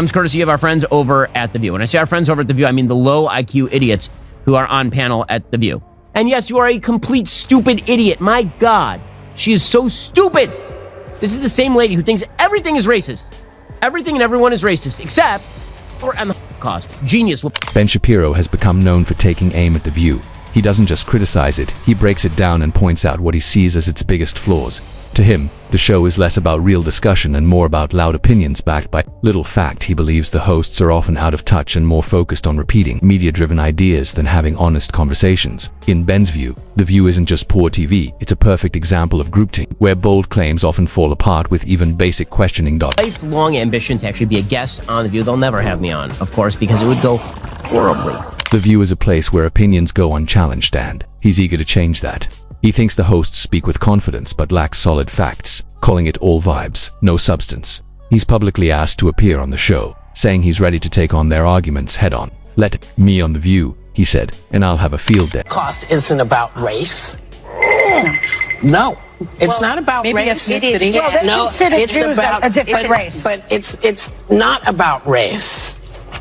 comes courtesy of our friends over at The View. When I say our friends over at The View, I mean the low IQ idiots who are on panel at The View. And yes, you are a complete stupid idiot. My God, she is so stupid. This is the same lady who thinks everything is racist. Everything and everyone is racist, except for the Holocaust. Genius. Ben Shapiro has become known for taking aim at The View. He doesn't just criticize it, he breaks it down and points out what he sees as its biggest flaws. To him, the show is less about real discussion and more about loud opinions backed by little fact. He believes the hosts are often out of touch and more focused on repeating media-driven ideas than having honest conversations. In Ben's view, The View isn't just poor TV, it's a perfect example of groupthink, where bold claims often fall apart with even basic questioning. Lifelong ambition to actually be a guest on The View. They'll never have me on, of course, because it would go horribly. The View is a place where opinions go unchallenged, and he's eager to change that. He thinks the hosts speak with confidence but lack solid facts, calling it all vibes, no substance. He's publicly asked to appear on the show, saying he's ready to take on their arguments head-on. "Let me on The View," he said, "and I'll have a field day." Cost isn't about race. No, it's not about race. No, it's about a different race. But it's not about race.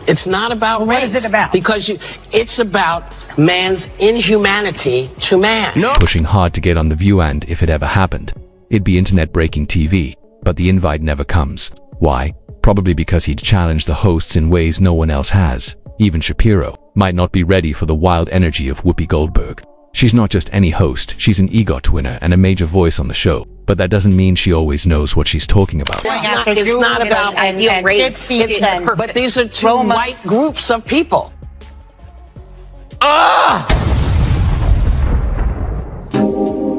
It's not about race. What is it about? Because it's about man's inhumanity to man. No. Pushing hard to get on The View, and if it ever happened, it'd be internet-breaking TV, but the invite never comes. Why? Probably because he'd challenged the hosts in ways no one else has. Even Shapiro might not be ready for the wild energy of Whoopi Goldberg. She's not just any host, she's an EGOT winner and a major voice on the show. But that doesn't mean she always knows what she's talking about. It's not about ideal race. But these are two white groups of people.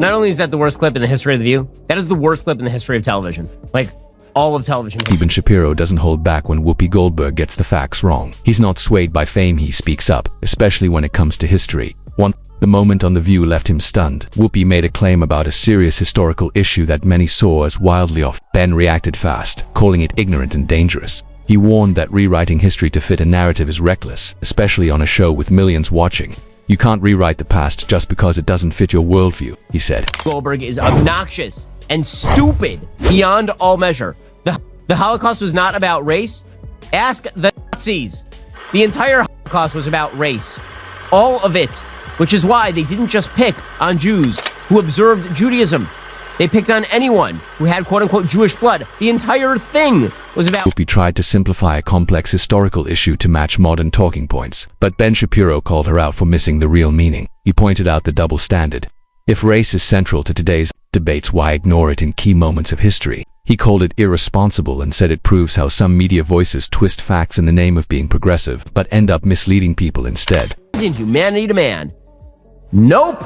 Not only is that the worst clip in the history of The View, that is the worst clip in the history of television. Like, all of television. Even Shapiro doesn't hold back when Whoopi Goldberg gets the facts wrong. He's not swayed by fame, he speaks up, especially when it comes to history. The moment on The View left him stunned. Whoopi made a claim about a serious historical issue that many saw as wildly off. Ben reacted fast, calling it ignorant and dangerous. He warned that rewriting history to fit a narrative is reckless, especially on a show with millions watching. "You can't rewrite the past just because it doesn't fit your worldview," he said. Goldberg is obnoxious and stupid beyond all measure. The Holocaust was not about race. Ask the Nazis. The entire Holocaust was about race. All of it. Which is why they didn't just pick on Jews who observed Judaism. They picked on anyone who had quote-unquote Jewish blood. The entire thing was about... Whoopi tried to simplify a complex historical issue to match modern talking points, but Ben Shapiro called her out for missing the real meaning. He pointed out the double standard. If race is central to today's debates, why ignore it in key moments of history? He called it irresponsible and said it proves how some media voices twist facts in the name of being progressive, but end up misleading people instead. Inhumanity to man. Nope!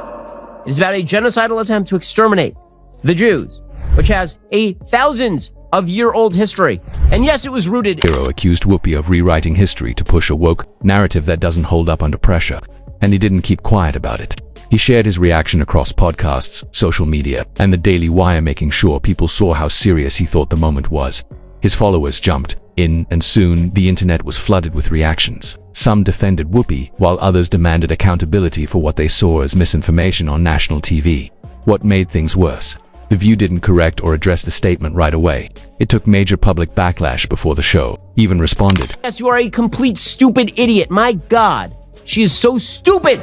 It is about a genocidal attempt to exterminate the Jews, which has a thousands-of-year-old history. And yes, it was rooted... Shapiro accused Whoopi of rewriting history to push a woke narrative that doesn't hold up under pressure, and he didn't keep quiet about it. He shared his reaction across podcasts, social media, and the Daily Wire, making sure people saw how serious he thought the moment was. His followers jumped in, and soon the internet was flooded with reactions. Some defended Whoopi, while others demanded accountability for what they saw as misinformation on national TV. What made things worse? The View didn't correct or address the statement right away. It took major public backlash before the show even responded. Yes, you are a complete stupid idiot. My God, she is so stupid.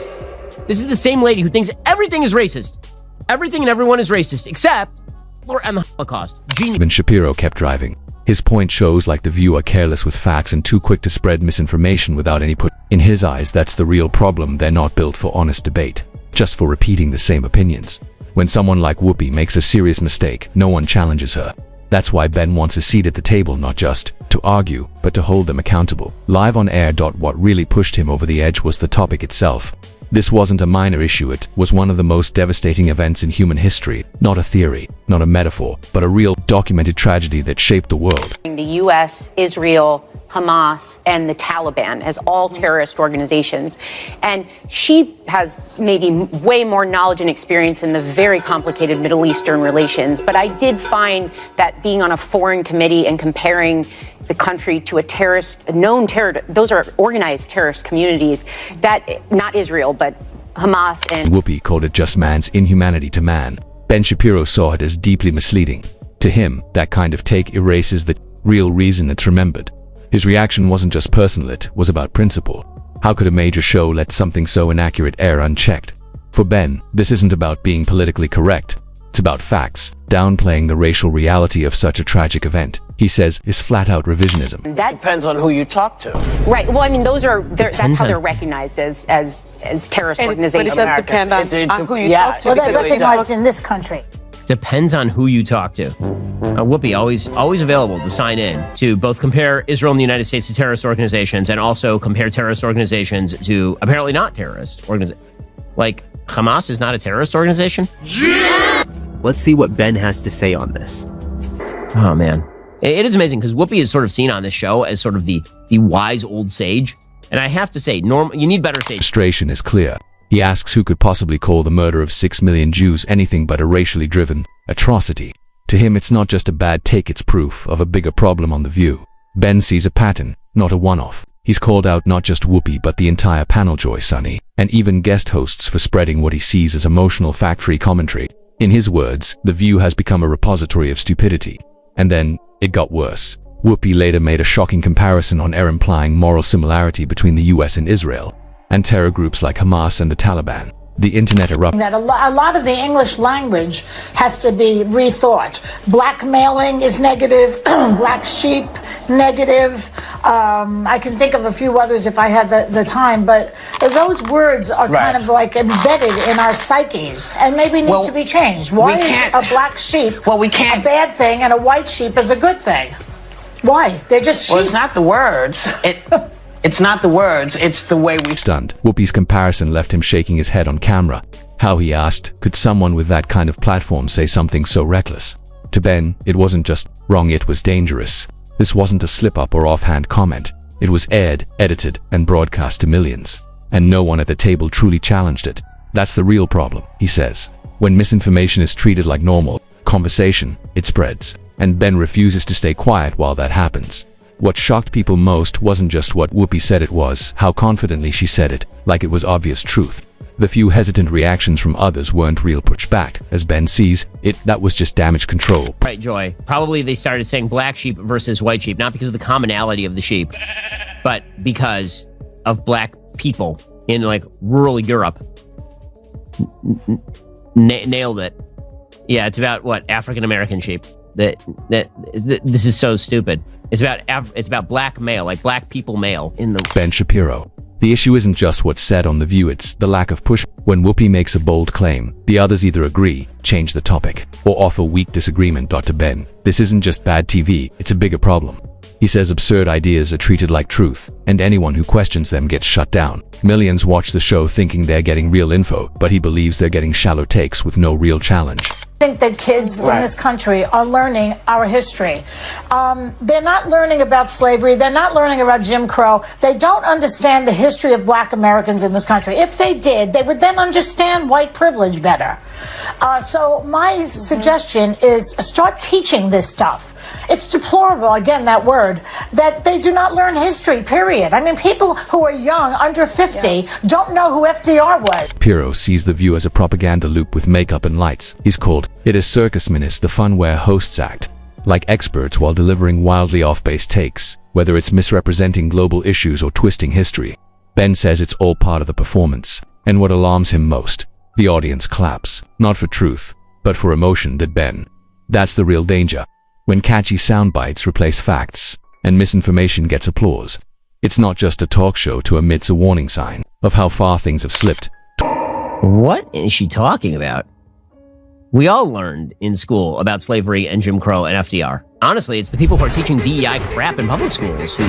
This is the same lady who thinks everything is racist. Everything and everyone is racist, except for the Holocaust. Genius. Ben Shapiro kept driving. His point shows like The View are careless with facts and too quick to spread misinformation without any put. In his eyes, that's the real problem. They're not built for honest debate, just for repeating the same opinions. When someone like Whoopi makes a serious mistake, no one challenges her. That's why Ben wants a seat at the table, not just to argue, but to hold them accountable. Live on air. What really pushed him over the edge was the topic itself. This wasn't a minor issue, it was one of the most devastating events in human history. Not a theory, not a metaphor, but a real documented tragedy that shaped the world. The U.S., Israel, Hamas, and the Taliban as all terrorist organizations. And she has maybe way more knowledge and experience in the very complicated Middle Eastern relations. But I did find that being on a foreign committee and comparing the country to a known terror, those are organized terrorist communities, that, not Israel, but Hamas and... Whoopi called it just man's inhumanity to man. Ben Shapiro saw it as deeply misleading. To him, that kind of take erases the real reason it's remembered. His reaction wasn't just personal, it was about principle. How could a major show let something so inaccurate air unchecked? For Ben, this isn't about being politically correct. It's about facts. Downplaying the racial reality of such a tragic event, he says, is flat-out revisionism. That depends on who you talk to. Right. Well, I mean, that's how they're recognized as terrorist organizations. But it does depend on who you talk to. Well, they're recognized in this country. Depends on who you talk to. Whoopi, always available to sign in to both compare Israel and the United States to terrorist organizations and also compare terrorist organizations to apparently not terrorist organizations. Like, Hamas is not a terrorist organization? Let's see what Ben has to say on this. Oh, man. It is amazing because Whoopi is sort of seen on this show as sort of the wise old sage. And I have to say, you need better sage. Frustration is clear. He asks who could possibly call the murder of 6 million Jews anything but a racially driven atrocity. To him, it's not just a bad take, it's proof of a bigger problem on The View. Ben sees a pattern, not a one-off. He's called out not just Whoopi but the entire panel, Joy, Sunny, and even guest hosts for spreading what he sees as emotional fact-free commentary. In his words, The View has become a repository of stupidity. And then, it got worse. Whoopi later made a shocking comparison on air implying moral similarity between the US and Israel, and terror groups like Hamas and the Taliban. The internet erupted. That a lot of the English language has to be rethought. Blackmailing is negative, black sheep, negative. I can think of a few others if I had the time, but those words are kind of like embedded in our psyches and maybe need to be changed. Why is a black sheep a bad thing and a white sheep is a good thing? Why? They're just sheep. Well, it's not the words. It's not the words, it's the way we... Stunned. Whoopi's comparison left him shaking his head on camera. How, he asked, could someone with that kind of platform say something so reckless? To Ben, it wasn't just wrong, it was dangerous. This wasn't a slip-up or offhand comment. It was aired, edited, and broadcast to millions. And no one at the table truly challenged it. That's the real problem, he says. When misinformation is treated like normal conversation, it spreads. And Ben refuses to stay quiet while that happens. What shocked people most wasn't just what Whoopi said, it was how confidently she said it, like it was obvious truth. The few hesitant reactions from others weren't real pushback. As Ben sees it, that was just damage control. Right, Joy. Probably they started saying black sheep versus white sheep, not because of the commonality of the sheep, but because of black people in, like, rural Europe. Nailed it. Yeah, it's about, what, African-American sheep. This is so stupid. It's about black male, like black people male in the... Ben Shapiro. The issue isn't just what's said on The View, it's the lack of push. When Whoopi makes a bold claim, the others either agree, change the topic, or offer weak disagreement. To Ben, this isn't just bad TV, it's a bigger problem. He says absurd ideas are treated like truth, and anyone who questions them gets shut down. Millions watch the show thinking they're getting real info, but he believes they're getting shallow takes with no real challenge. I think that kids in this country are learning our history. They're not learning about slavery. They're not learning about Jim Crow. They don't understand the history of black Americans in this country. If they did, they would then understand white privilege better. So my suggestion is start teaching this stuff. It's deplorable, again, that word, that they do not learn history, period. I mean, people who are young, under 50, don't know who FDR was. Shapiro sees The View as a propaganda loop with makeup and lights. He's called it a circus minus, the fun where hosts act like experts while delivering wildly off-base takes, whether it's misrepresenting global issues or twisting history. Ben says it's all part of the performance. And what alarms him most, the audience claps, not for truth, but for emotion. Ben. That's the real danger. When catchy sound bites replace facts, and misinformation gets applause. It's not just a talk show to emits a warning sign of how far things have slipped. What is she talking about? We all learned in school about slavery and Jim Crow and FDR. Honestly, it's the people who are teaching DEI crap in public schools who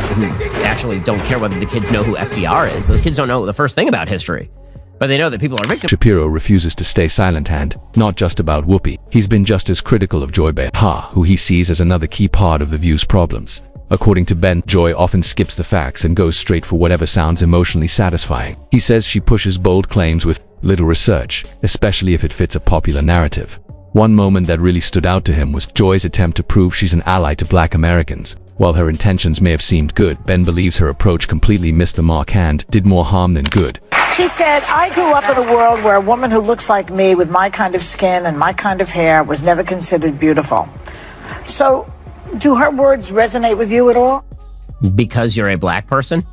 actually don't care whether the kids know who FDR is. Those kids don't know the first thing about history. But they know that people are victims. Shapiro refuses to stay silent, and not just about Whoopi. He's been just as critical of Joy Behar, who he sees as another key part of The View's problems. According to Ben, Joy often skips the facts and goes straight for whatever sounds emotionally satisfying. He says she pushes bold claims with little research, especially if it fits a popular narrative. One moment that really stood out to him was Joy's attempt to prove she's an ally to black Americans. While her intentions may have seemed good, Ben believes her approach completely missed the mark and did more harm than good. She said, I grew up in a world where a woman who looks like me with my kind of skin and my kind of hair was never considered beautiful. So, do her words resonate with you at all? Because you're a black person?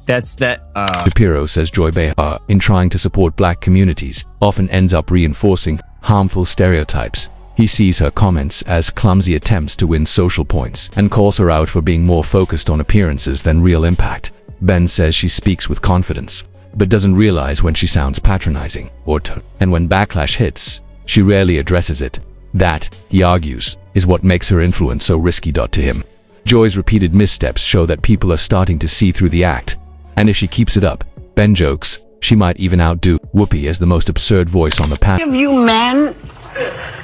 That's that, Shapiro says Joy Behar, in trying to support black communities, often ends up reinforcing harmful stereotypes. He sees her comments as clumsy attempts to win social points and calls her out for being more focused on appearances than real impact. Ben says she speaks with confidence, but doesn't realize when she sounds patronizing and when backlash hits, she rarely addresses it. That, he argues, is what makes her influence so risky. To him, Joy's repeated missteps show that people are starting to see through the act, and if she keeps it up, Ben jokes, she might even outdo Whoopi as the most absurd voice on the panel. Have you men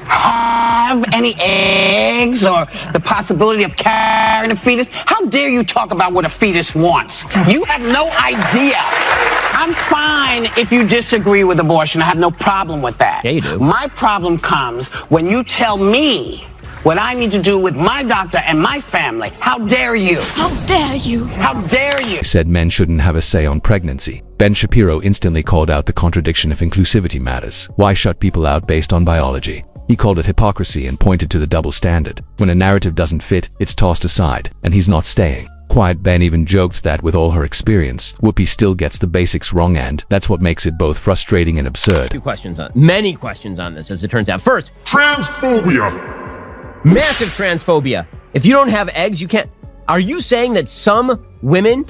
have any eggs or the possibility of carrying a fetus? How dare you talk about what a fetus wants? You have no idea. I'm fine if you disagree with abortion. I have no problem with that. Yeah, you do. My problem comes when you tell me what I need to do with my doctor and my family. How dare you? How dare you? How dare you? Said men shouldn't have a say on pregnancy. Ben Shapiro instantly called out the contradiction if inclusivity matters. Why shut people out based on biology? He called it hypocrisy and pointed to the double standard. When a narrative doesn't fit, it's tossed aside, and he's not staying. Quiet Ben even joked that with all her experience, Whoopi still gets the basics wrong, and that's what makes it both frustrating and absurd. Many questions on this, as it turns out. First, transphobia. Massive transphobia. If you don't have eggs, you can't. Are you saying that some women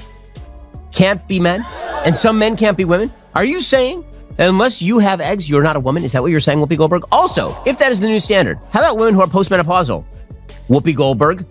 can't be men and some men can't be women? Are you saying that unless you have eggs, you're not a woman? Is that what you're saying, Whoopi Goldberg? Also, if that is the new standard, how about women who are postmenopausal? Whoopi Goldberg?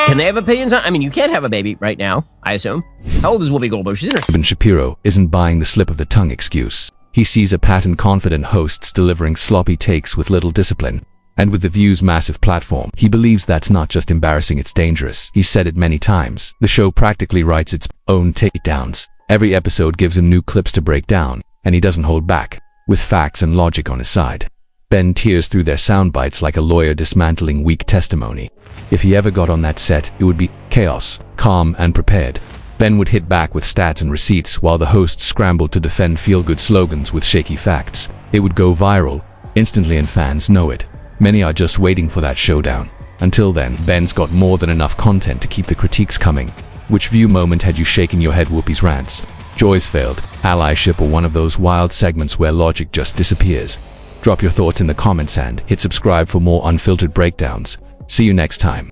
Can they have opinions on? I mean, you can't have a baby right now, I assume. How old is Whoopi Goldberg? She's in her... Even Shapiro isn't buying the slip of the tongue excuse. He sees a pattern confident hosts delivering sloppy takes with little discipline. And with The View's massive platform, he believes that's not just embarrassing, it's dangerous. He's said it many times. The show practically writes its own takedowns. Every episode gives him new clips to break down, and he doesn't hold back, with facts and logic on his side. Ben tears through their sound bites like a lawyer dismantling weak testimony. If he ever got on that set, it would be chaos, calm and prepared. Ben would hit back with stats and receipts while the hosts scrambled to defend feel-good slogans with shaky facts. It would go viral, instantly, and fans know it. Many are just waiting for that showdown. Until then, Ben's got more than enough content to keep the critiques coming. Which View moment had you shaking your head? Whoopi's rants, Joy's failed allyship, or one of those wild segments where logic just disappears? Drop your thoughts in the comments and hit subscribe for more unfiltered breakdowns. See you next time.